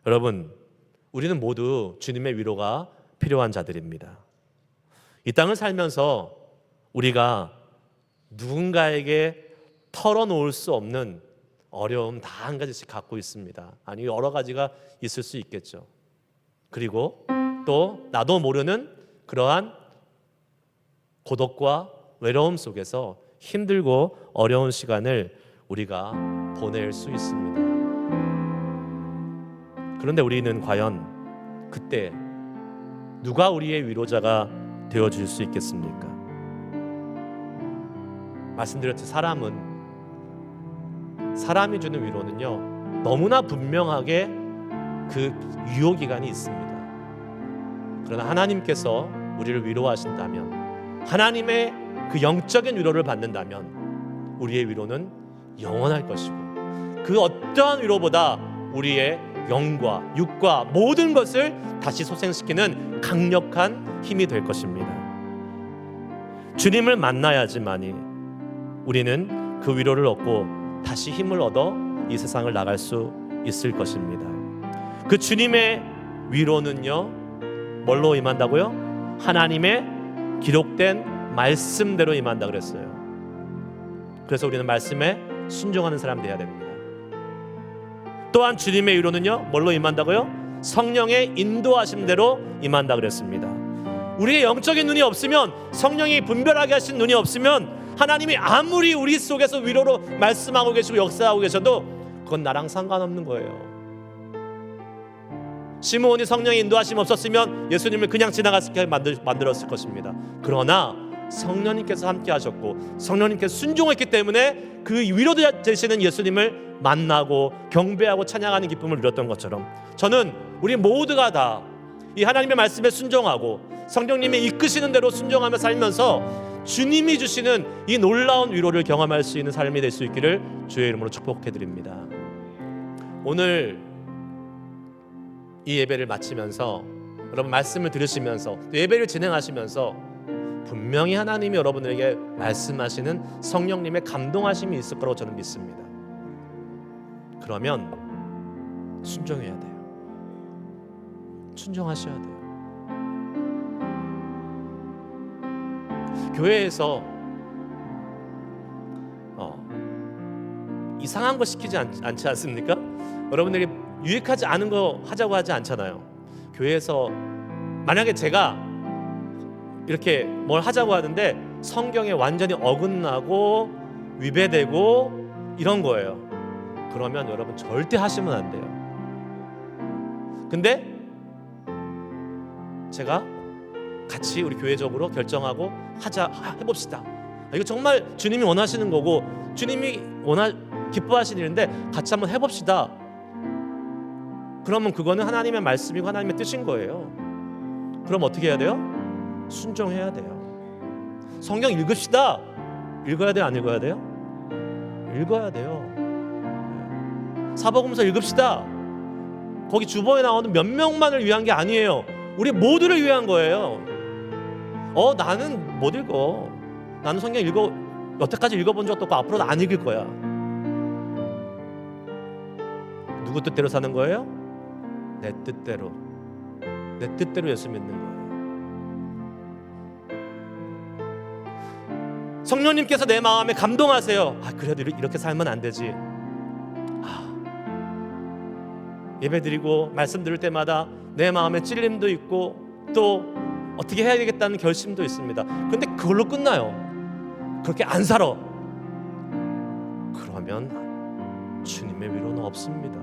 여러분, 우리는 모두 주님의 위로가 필요한 자들입니다. 이 땅을 살면서 우리가 누군가에게 털어놓을 수 없는 어려움 다 한 가지씩 갖고 있습니다. 아니, 여러 가지가 있을 수 있겠죠. 그리고 또 나도 모르는 그러한 고독과 외로움 속에서 힘들고 어려운 시간을 우리가 보낼 수 있습니다. 그런데 우리는 과연 그때 누가 우리의 위로자가 되어줄 수 있겠습니까? 말씀드렸듯이 사람이 주는 위로는요, 너무나 분명하게 그 유효기간이 있습니다. 그러나 하나님께서 우리를 위로하신다면, 하나님의 그 영적인 위로를 받는다면 우리의 위로는 영원할 것이고, 그 어떠한 위로보다 우리의 영과 육과 모든 것을 다시 소생시키는 강력한 힘이 될 것입니다. 주님을 만나야지만이 우리는 그 위로를 얻고 다시 힘을 얻어 이 세상을 나갈 수 있을 것입니다. 그 주님의 위로는요, 뭘로 임한다고요? 하나님의 기록된 말씀대로 임한다 그랬어요. 그래서 우리는 말씀에 순종하는 사람 되어야 됩니다. 또한 주님의 위로는요, 뭘로 임한다고요? 성령의 인도하심대로 임한다 그랬습니다. 우리의 영적인 눈이 없으면, 성령이 분별하게 하신 눈이 없으면, 하나님이 아무리 우리 속에서 위로로 말씀하고 계시고 역사하고 계셔도 그건 나랑 상관없는 거예요. 시므온이 성령의 인도하심 없었으면 예수님을 그냥 지나갔게 만들었을 것입니다. 그러나 성령님께서 함께 하셨고 성령님께서 순종했기 때문에 그 위로 되시는 예수님을 만나고 경배하고 찬양하는 기쁨을 누렸던 것처럼, 저는 우리 모두가 다 이 하나님의 말씀에 순종하고 성령님이 이끄시는 대로 순종하며 살면서 주님이 주시는 이 놀라운 위로를 경험할 수 있는 삶이 될 수 있기를 주의 이름으로 축복해드립니다. 오늘 이 예배를 마치면서, 여러분 말씀을 들으시면서, 예배를 진행하시면서 분명히 하나님이 여러분에게 말씀하시는 성령님의 감동하심이 있을 거라고 저는 믿습니다. 그러면 순종해야 돼요. 순종하셔야 돼요. 교회에서 이상한 거 시키지 않지 않습니까? 여러분들이 유익하지 않은 거 하자고 하지 않잖아요. 교회에서 만약에 제가 이렇게 뭘 하자고 하는데 성경에 완전히 어긋나고 위배되고 이런 거예요. 그러면 여러분 절대 하시면 안 돼요. 근데 제가 같이 우리 교회적으로 결정하고 해봅시다. 이거 정말 주님이 원하시는 거고 주님이 기뻐하시는 일인데 같이 한번 해봅시다. 그러면 그거는 하나님의 말씀이고 하나님의 뜻인 거예요. 그럼 어떻게 해야 돼요? 순종해야 돼요. 성경 읽읍시다. 읽어야 돼요? 안 읽어야 돼요? 읽어야 돼요. 사복음서 읽읍시다. 거기 주보에 나오는 몇 명만을 위한 게 아니에요. 우리 모두를 위한 거예요. 나는 못 읽어. 나는 성경 여태까지 읽어본 적도 없고 앞으로도 안 읽을 거야. 누구 뜻대로 사는 거예요? 내 뜻대로. 내 뜻대로 예수 믿는 거예요. 성령님께서 내 마음에 감동하세요. 그래도 이렇게 살면 안 되지. 예배드리고 말씀 들을 때마다 내 마음에 찔림도 있고 또 어떻게 해야 되겠다는 결심도 있습니다. 근데 그걸로 끝나요. 그렇게 안 살아. 그러면 주님의 위로는 없습니다.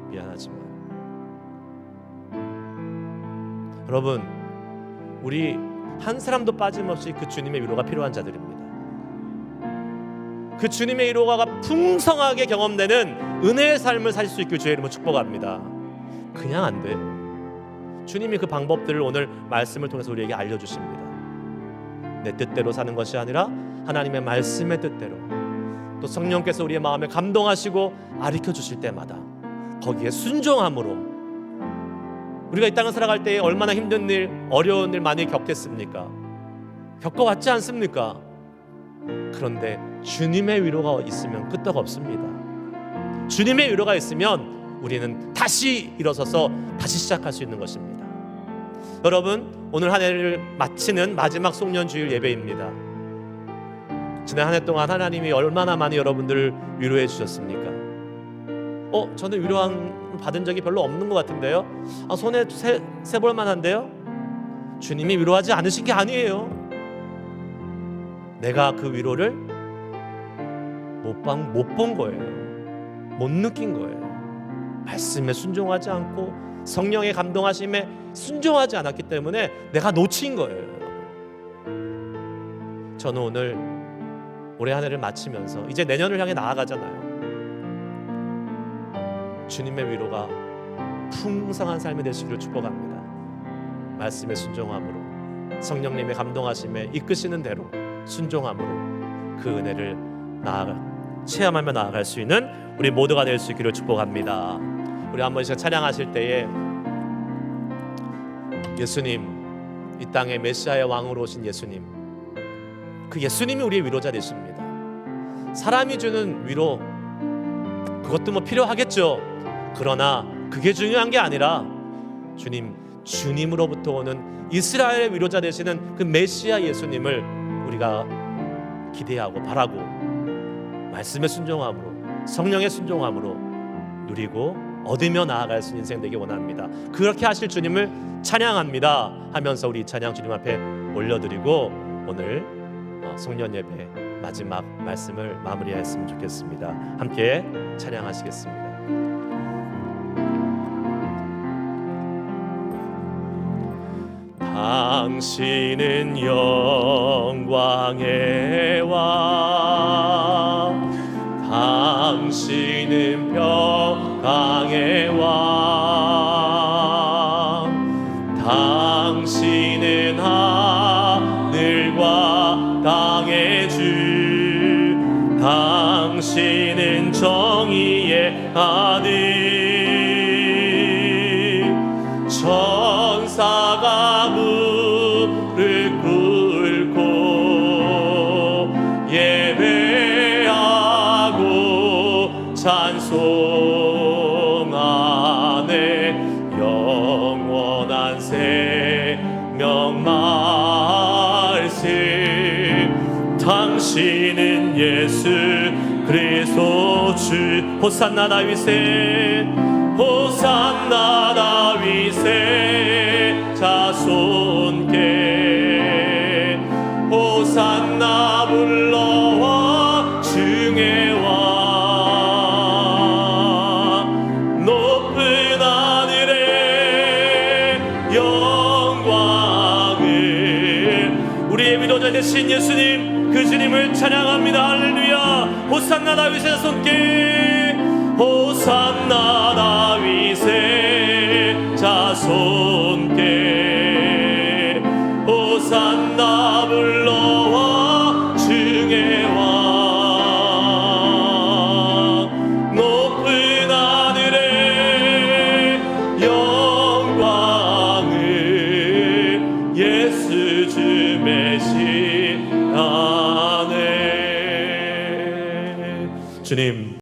미안하지만 여러분, 우리 한 사람도 빠짐없이 그 주님의 위로가 필요한 자들입니다. 그 주님의 위로가 풍성하게 경험되는 은혜의 삶을 살 수 있길 주의 이름으로 축복합니다. 그냥 안 돼요. 주님이 그 방법들을 오늘 말씀을 통해서 우리에게 알려주십니다. 내 뜻대로 사는 것이 아니라 하나님의 말씀의 뜻대로, 또 성령께서 우리의 마음에 감동하시고 가르쳐 주실 때마다 거기에 순종함으로, 우리가 이 땅을 살아갈 때 얼마나 힘든 일, 어려운 일 많이 겪겠습니까? 겪어왔지 않습니까? 그런데 주님의 위로가 있으면 끄떡 없습니다. 주님의 위로가 있으면 우리는 다시 일어서서 다시 시작할 수 있는 것입니다. 여러분, 오늘 한 해를 마치는 마지막 송년주일 예배입니다. 지난 한 해 동안 하나님이 얼마나 많이 여러분들을 위로해 주셨습니까? 저는 받은 적이 별로 없는 것 같은데요. 손에 세볼만 한데요. 주님이 위로하지 않으신 게 아니에요. 내가 그 위로를 못 본 거예요. 못 느낀 거예요. 말씀에 순종하지 않고 성령의 감동하심에 순종하지 않았기 때문에 내가 놓친 거예요. 저는 오늘 올해 한 해를 마치면서 이제 내년을 향해 나아가잖아요. 주님의 위로가 풍성한 삶이 되시기를 축복합니다. 말씀에 순종함으로, 성령님의 감동하심에 이끄시는 대로 순종함으로 그 은혜를 체험하며 나아갈 수 있는 우리 모두가 될 수 있기를 축복합니다. 우리 한 번씩 찬양하실 때에 예수님, 이 땅에 메시아의 왕으로 오신 예수님, 그 예수님이 우리의 위로자 되십니다. 사람이 주는 위로, 그것도 필요하겠죠. 그러나 그게 중요한 게 아니라 주님으로부터 오는 이스라엘의 위로자 되시는 그 메시아 예수님을 우리가 기대하고 바라고 말씀에 순종함으로, 성령의 순종함으로 누리고 얻으며 나아갈 수 있는 인생 되기 원합니다. 그렇게 하실 주님을 찬양합니다 하면서 우리 찬양 주님 앞에 올려드리고 오늘 송년 예배 마지막 말씀을 마무리했으면 좋겠습니다. 함께 찬양하시겠습니다. 당신은 영광의 왕, 당신은 평강의 왕, 당신은 하늘과 땅의 주, 당신은 정의의 아들, 천사가 무릎 꿇고 예배하고 찬송하네. 영원한 생명 말씀, 당신은 예수 그리스도 주. 호산나 다윗의, 호산나 다윗의 자손께, 호산나 불러와 중의 왕, 높은 하늘의 영광을. 우리의 위로자 되신 예수님, 그 주님을 찬양합니다. 할렐루야. 호산나 다윗의 자손께, 호산나 다윗의 자손께, 호산나 불러와 중의 왕, 높은 하늘의 영광을 예수 주 메시아네. 주님,